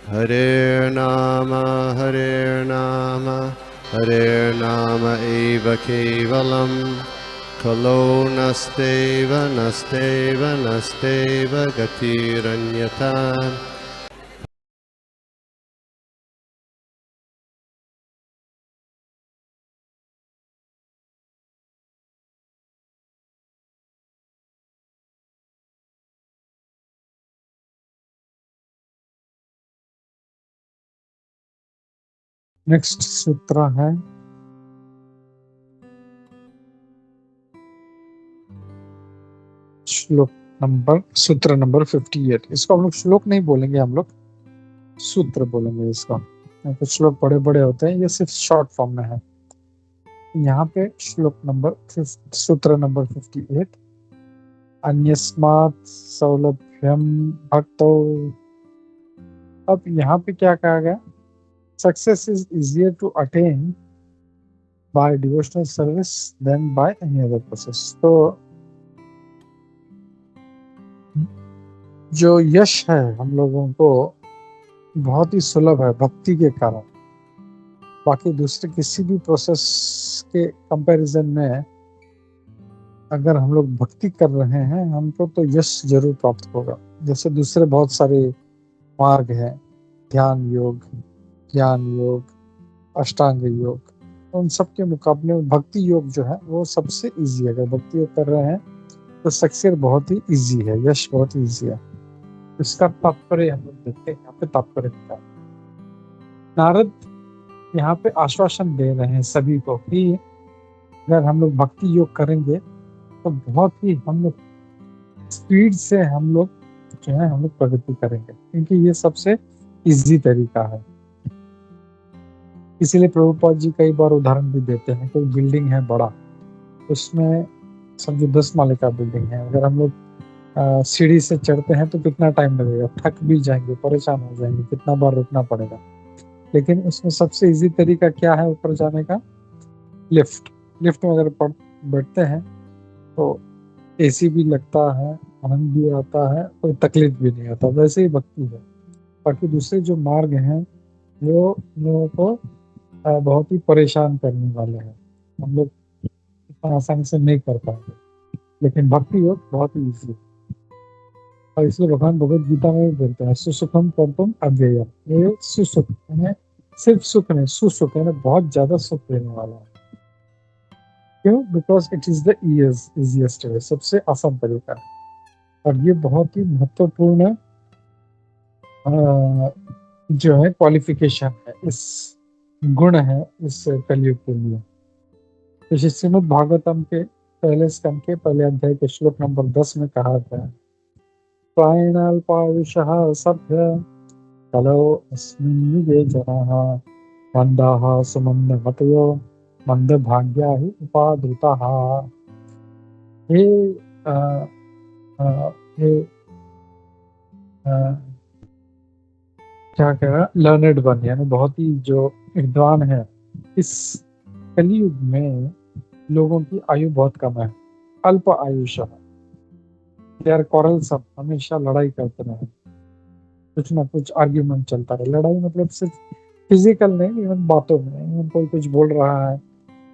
Hare Nama Hare Nama eva kevalam Kalo nasteva nasteva nasteva gatiranyata. Next सूत्र है सूत्र number 58। इसको हम लोग श्लोक नहीं बोलेंगे, हम लोग सूत्र बोलेंगे इसको। कुछ श्लोक बड़े बड़े होते हैं, ये सिर्फ शॉर्ट फॉर्म में है। यहाँ पे सूत्र नंबर 58, अन्यस्मात् सौलभ्यम भक्तो। अब यहाँ पे क्या कहा गया? Success is easier to attain by devotional service than by any other process। तो जो यश है हम लोगों को बहुत ही सुलभ है भक्ति के कारण। बाकी दूसरे किसी भी प्रोसेस के कंपैरिजन में अगर हम लोग भक्ति कर रहे हैं, हमको तो यश जरूर प्राप्त होगा। जैसे दूसरे बहुत सारे मार्ग हैं, ध्यान योग, ज्ञान योग, अष्टांग योग, उन सब के मुकाबले में भक्ति योग जो है वो सबसे इजी है। अगर भक्ति योग कर रहे हैं तो सक्सेस बहुत ही इजी है, यश बहुत ही इजी है। इसका तात्पर्य हम लोग देखते हैं। यहाँ पे तात्पर्य क्या है? नारद यहाँ पे आश्वासन दे रहे हैं सभी को कि अगर हम लोग भक्ति योग करेंगे तो बहुत ही हम लोग स्पीड से हम लोग जो है हम लोग प्रगति करेंगे, क्योंकि ये सबसे इजी तरीका है। इसीलिए प्रभुपाद जी कई बार उदाहरण भी देते हैं। कोई बिल्डिंग है बड़ा, उसमें समझो 10 माले का बिल्डिंग है, अगर हम लोग सीढ़ी से चढ़ते हैं तो कितना टाइम लगेगा, थक भी जाएंगे, परेशान हो जाएंगे, कितना बार रुकना पड़ेगा। लेकिन उसमें सबसे इजी तरीका क्या है ऊपर जाने का? लिफ्ट में अगर बैठते हैं तो एसी भी लगता है, आनंद भी आता है, कोई तकलीफ भी नहीं होता। वैसे ही भक्ति है। बाकी दूसरे जो मार्ग हैं वो लोगों को बहुत ही परेशान करने वाले हैं, हम लोग इतना आसानी से नहीं कर पाएंगे। लेकिन भक्ति योग बहुत ही ईजी है, और इसलिए भगवान भगवद गीता में भी बोलते हैं सुसुखम कर्तुम अव्ययम। ये सुसुख यानी सिर्फ सुख नहीं, सुसुख यानी बहुत ज्यादा सुख देने वाला है। क्यों? Because it is the easiest way, सबसे आसान तरीका है। और ये बहुत ही महत्वपूर्ण जो है क्वालिफिकेशन है, इस गुण है इस कलयुग के लिए। तो श्रीमद् भागवतम के पहले स्कंद के पहले अध्याय के श्लोक नंबर 10 में कहा गया है, प्रायणाल्पायुषः सभ्य कलो अस्मिन् युगे जनाः मंदाः सुमन्दमतयो मंदभाग्या हि उपाधृताः। हे क्या कह रहा? लर्नड वन, यानी बहुत ही जो विद्वान है। इस कलयुग में लोगों की आयु बहुत कम है, अल्प आयुष है। दे आर quarrelsome, हमेशा लड़ाई करते रहे, कुछ ना कुछ आर्ग्यूमेंट चलता रहे। लड़ाई मतलब सिर्फ फिजिकल नहीं, इवन बातों में, इवन कोई कुछ बोल रहा है,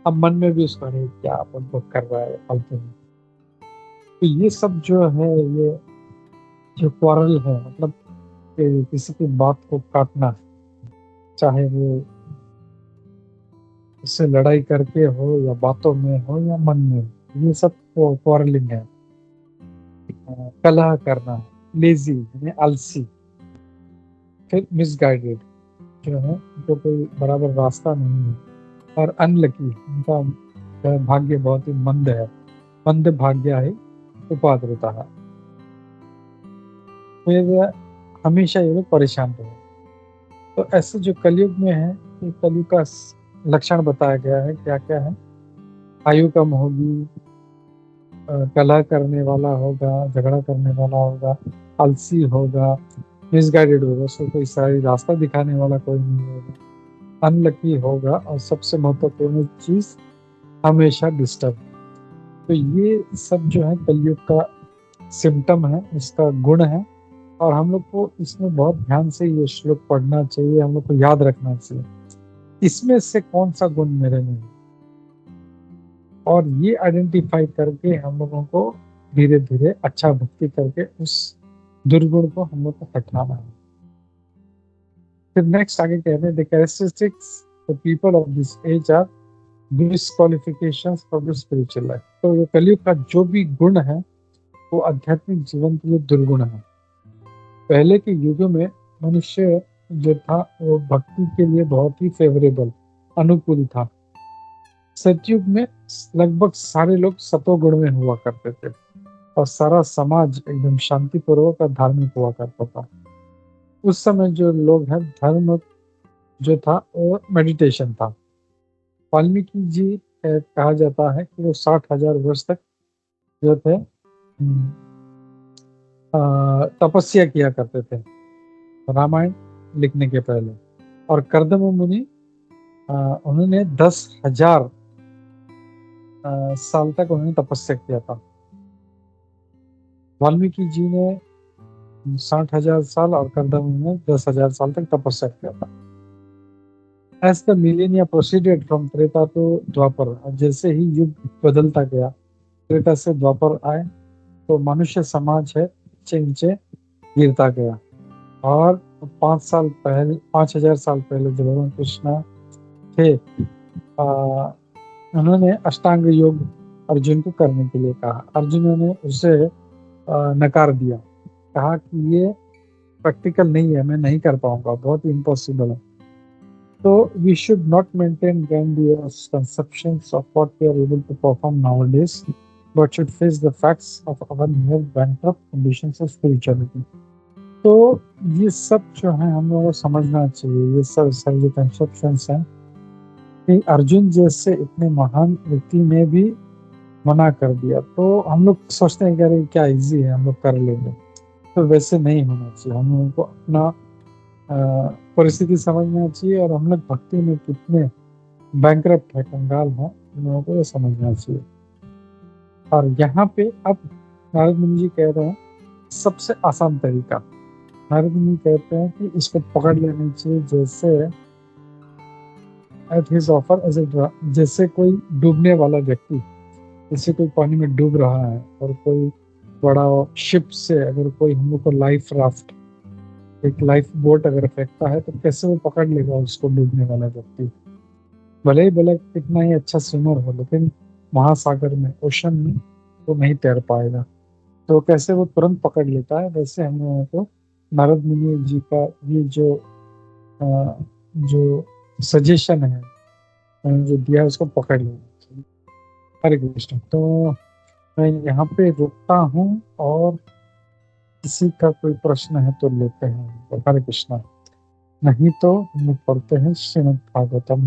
अब मन में भी उसका नहीं क्या बुक कर रहा है फालतू में। तो ये सब जो है, ये जो क्वारल है, मतलब किसी की बात को काटना, चाहे वो उससे लड़ाई करके हो या बातों में हो या मन में हो, ये सब क्वारलिंग है। कलह करना, लेजी यानी आलसी, फिर मिसगाइडेड जो है, जो कोई बराबर रास्ता नहीं है, और अनलकी, उनका भाग्य बहुत ही मंद है, मंद भाग्य है उपाद्रता है। फिर हमेशा ये लोग परेशान रहे। तो ऐसे जो कलयुग में है, ये कलयुग का लक्षण बताया गया है। क्या क्या है? आयु कम होगी, कलह करने वाला होगा, झगड़ा करने वाला होगा, आलसी होगा, मिसगाइडेड होगा, उसको कोई सही रास्ता दिखाने वाला कोई नहीं होगा, अनलकी होगा, और सबसे महत्वपूर्ण चीज हमेशा डिस्टर्ब। तो ये सब जो है कलयुग का सिम्टम है, इसका गुण है। और हम लोग को इसमें बहुत ध्यान से ये श्लोक पढ़ना चाहिए, हम लोग को याद रखना चाहिए इसमें से कौन सा गुण मेरे में है, और ये आइडेंटिफाई करके हम लोगों को धीरे धीरे अच्छा भक्ति करके उस दुर्गुण को हम लोग को हटाना है। फिर नेक्स्ट आगे कह रहे हैं, the characteristics the people of this age are disqualifications for the spiritual life. तो ये कलयुग का जो भी गुण है वो आध्यात्मिक जीवन के लिए दुर्गुण है। पहले के युगों में मनुष्य जो था वो भक्ति के लिए बहुत ही फेवरेबल, अनुकूल था। सतयुग में लगभग सारे लोग सतोगुण में हुआ करते थे और सारा समाज एकदम शांतिपूर्वक और धार्मिक हुआ करता था। उस समय जो लोग हैं, धर्म जो था वो मेडिटेशन था। वाल्मीकि जी कहा जाता है कि वो 60,000 वर्ष तक जो थे तपस्या किया करते थे रामायण लिखने के पहले। और कर्दम मुनि उन्होंने 10,000 साल तक उन्होंने तपस्या किया था। वाल्मीकि जी ने 60,000 साल और कर्दम ने 10,000 साल तक तपस्या किया था। As the millennia proceeded from Treta to Dwapar, जैसे ही युग बदलता गया, त्रेता से द्वापर आए तो मनुष्य समाज है नीचे नीचे गिरता गया। और 5,000 साल पहले जब भगवान कृष्ण थे, उन्होंने अष्टांग योग अर्जुन को करने के लिए कहा। अर्जुन ने उसे नकार दिया, कहा कि ये प्रैक्टिकल नहीं है, मैं नहीं कर पाऊंगा, बहुत इम्पॉसिबल है। तो we should not maintain grandiose conceptions of what we are able to perform nowadays, but should face the facts of our near bankrupt conditions of spirituality. तो ये सब जो है हम लोगों को समझना चाहिए। ये सब जो कंसेप्शंस हैं कि अर्जुन जैसे इतने महान व्यक्ति ने भी मना कर दिया, तो हम लोग सोचते हैं कि अरे क्या इजी है, हम लोग कर लेंगे। तो वैसे नहीं होना चाहिए। हम लोगों को अपना परिस्थिति समझना चाहिए और हम लोग भक्ति में कितने बैंकरप्ट है, कंगाल है, हम लोगों को ये समझना चाहिए। और यहाँ पे अब नारद मुनि जी कह रहे हैं सबसे आसान तरीका। नारद मुनि कहते हैं कि इसको पकड़ लेना चाहिए जैसे at his offer as a, जैसे कोई डूबने वाला व्यक्ति, जैसे कोई पानी में डूब रहा है और कोई बड़ा शिप से अगर कोई हम लोग को लाइफ राफ्ट, एक लाइफ बोट अगर फेंकता है तो कैसे वो पकड़ लेगा उसको डूबने वाला व्यक्ति। भले ही कितना ही अच्छा स्विमर हो, लेकिन महासागर में, ओशन में वो नहीं तैर पाएगा। तो कैसे वो तुरंत पकड़ लेता है, वैसे हम लोगों को नारद मुनि जी का ये जो सजेशन है, जो दिया है, उसको पकड़ लेना चाहिए। हरे कृष्ण। तो मैं यहाँ पे रुकता हूँ और किसी का कोई प्रश्न है तो लेते हैं। हरे कृष्ण। नहीं तो हम लोग पढ़ते हैं श्रीमद् भागवतम।